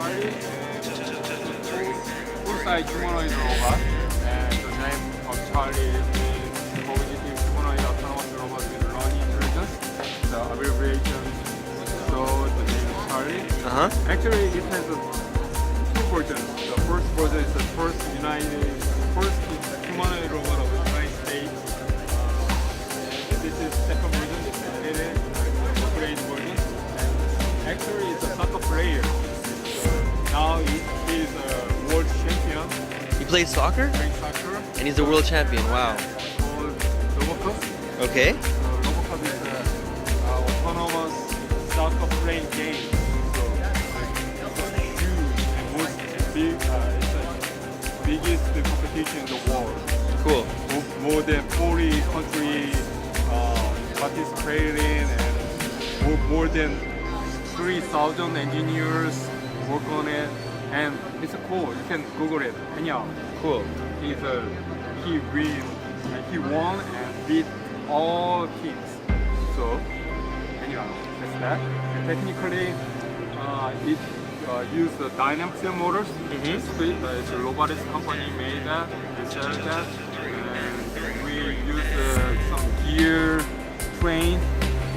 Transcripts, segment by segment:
Charlie, full-size humanoid robot, and the name of Charlie means cognitive humanoid autonomous robot with learning intelligence. The abbreviation, so the name is Charlie. Actually, it has two versions. The first version is the first humanoid robot of the United States. This is second version, the upgrade version. And actually, it's a soccer player. Now he is a world champion. He plays soccer? Plays soccer. And he's a world champion, wow. Called Robotics. Okay. Robotics is an autonomous soccer playing game. So it's huge and most big. It's the biggest competition in the world. Cool. More than 40 countries participating, and more than 3,000 engineers work on it, and it's cool. You can Google it. Anyhow, Cool. he won and beat all teams. So anyhow, that's that. And technically, it used the dynamic cell motors. It's a robotics company made that. They sell that, and we use some gear train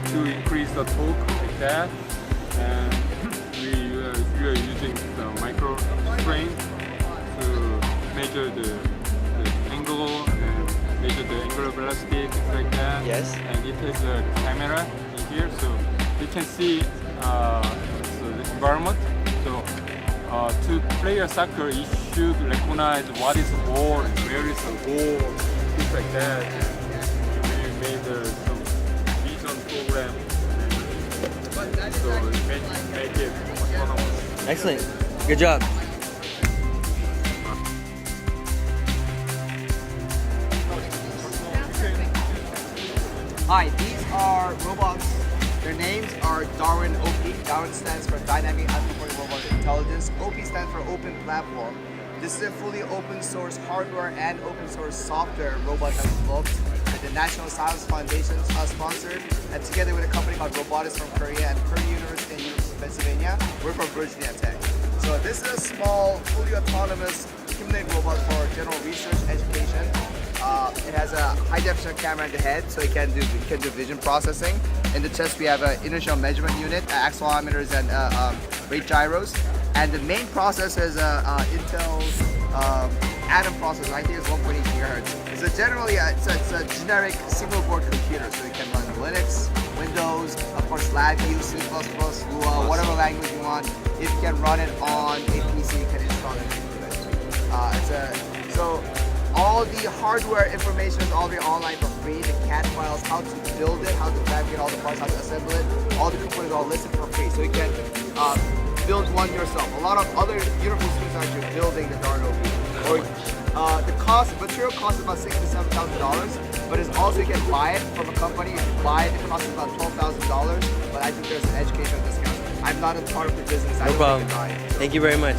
to increase the torque like that. And we are using the micro train to measure the angle and measure the angular velocity, things like that. Yes. And it has a camera in here, so you can see the environment. So to play a soccer, you should recognize what is the ball and where is the goal, things like that. And we made some vision program, so make it autonomous. Excellent. Good job. Hi, these are robots. Their names are Darwin OP. Darwin stands for Dynamic Anthropomorphic Robot Intelligence. OP stands for Open Platform. This is a fully open source hardware and open source software robot that was developed at the National Science Foundation sponsored, and together with a company called Robotics from Korea and Purdue University and University of Pennsylvania. We're from Virginia Tech. So this is a small, fully autonomous humanoid robot for general research education. It has a high definition camera in the head, so it can do vision processing. In the chest, we have an inertial measurement unit, accelerometers, and rate gyros. And the main processor is Intel's Atom processor. I think it's 1.8 gigahertz. So generally, it's a generic single board computer, so you can run Linux, Windows, of course LabVIEW, C++, Lua, whatever language you want. If you can run it on a PC, you can install it into it. So all the hardware information is all online for free. The CAD files, how to build it, how to fabricate all the parts, how to assemble it, all the components are all listed for free. So you can build one yourself. A lot of other university students are actually building the Darwin OP. The material cost is about $6,000 to $7,000, but it's also you can buy it from a company. If you buy it, it costs about $12,000, but I think there's an educational discount. I'm not a part of the business. No problem. Thank you very much.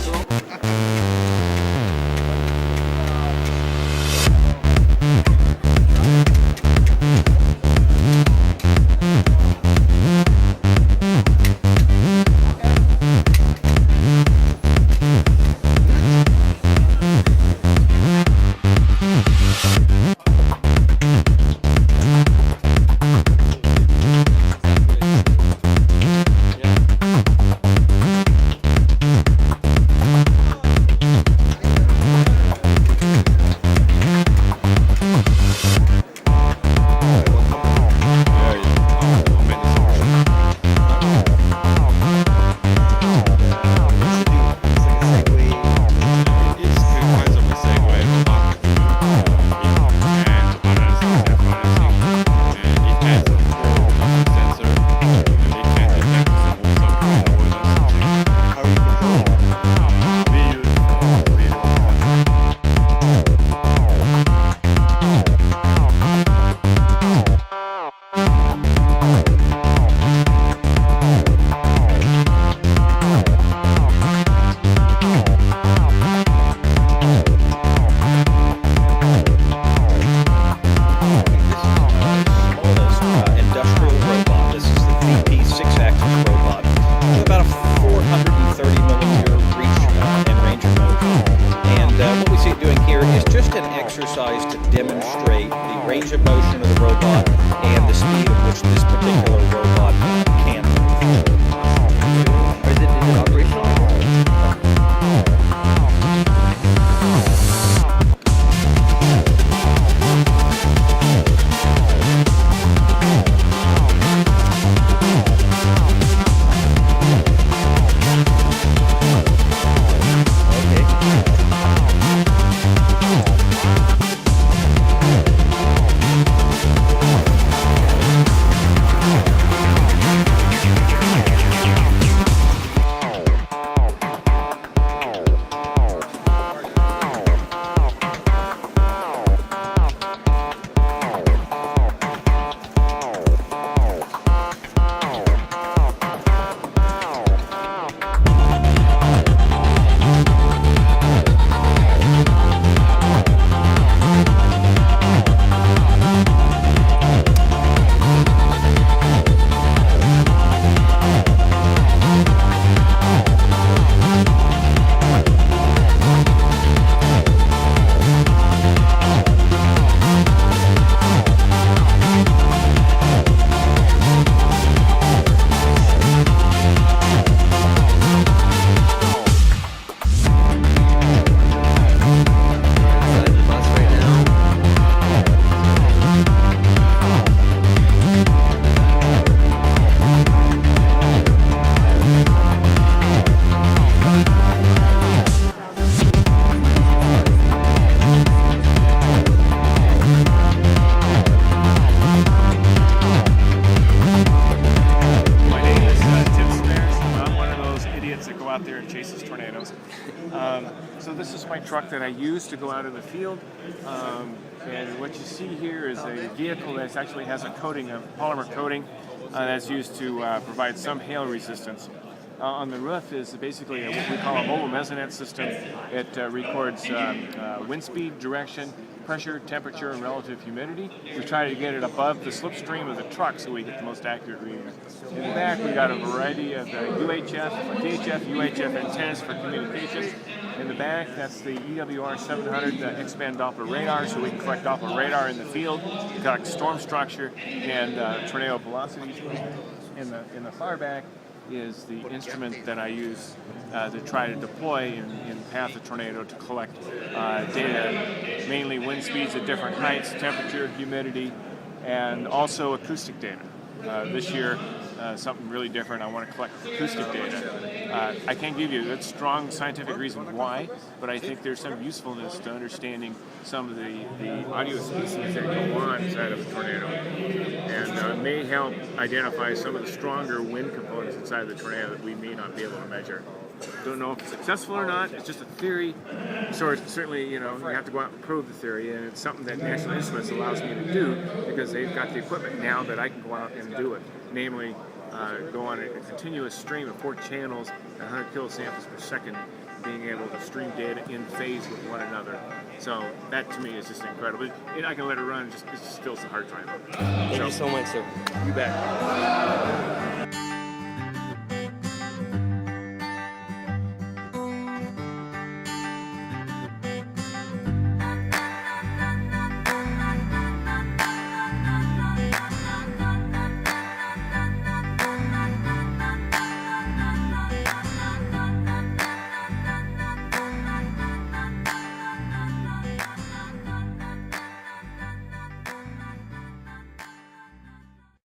So this is my truck that I use to go out in the field. And what you see here is a vehicle that actually has a coating, a polymer coating, that's used to provide some hail resistance. On the roof is basically what we call a mobile measurement system. It records wind speed, direction, pressure, temperature, and relative humidity. We try to get it above the slipstream of the truck so we get the most accurate reading. In the back, we got a variety of UHF, VHF, UHF antennas for communications. In the back, that's the EWR 700 X-band Doppler radar, so we can collect Doppler radar in the field, collect storm structure and tornado velocities. In the far back is the instrument that I use to try to deploy in path of tornado to collect data, mainly wind speeds at different heights, temperature, humidity, and also acoustic data. This year, something really different. I want to collect acoustic data. I can't give you a strong scientific reason why, but I think there's some usefulness to understanding some of the audio species that go on inside of a tornado, and may help identify some of the stronger wind components inside the tornado that we may not be able to measure. Don't know if it's successful or not. It's just a theory. So certainly, you have to go out and prove the theory, and it's something that National Instruments allows me to do because they've got the equipment now that I can go out and do it. Namely, go on a continuous stream of 4 channels at 100 kilosamples per second, being able to stream data in phase with one another. So that to me is just incredible. I can let it run. It's still a hard drive. Thank you so much, sir. You bet.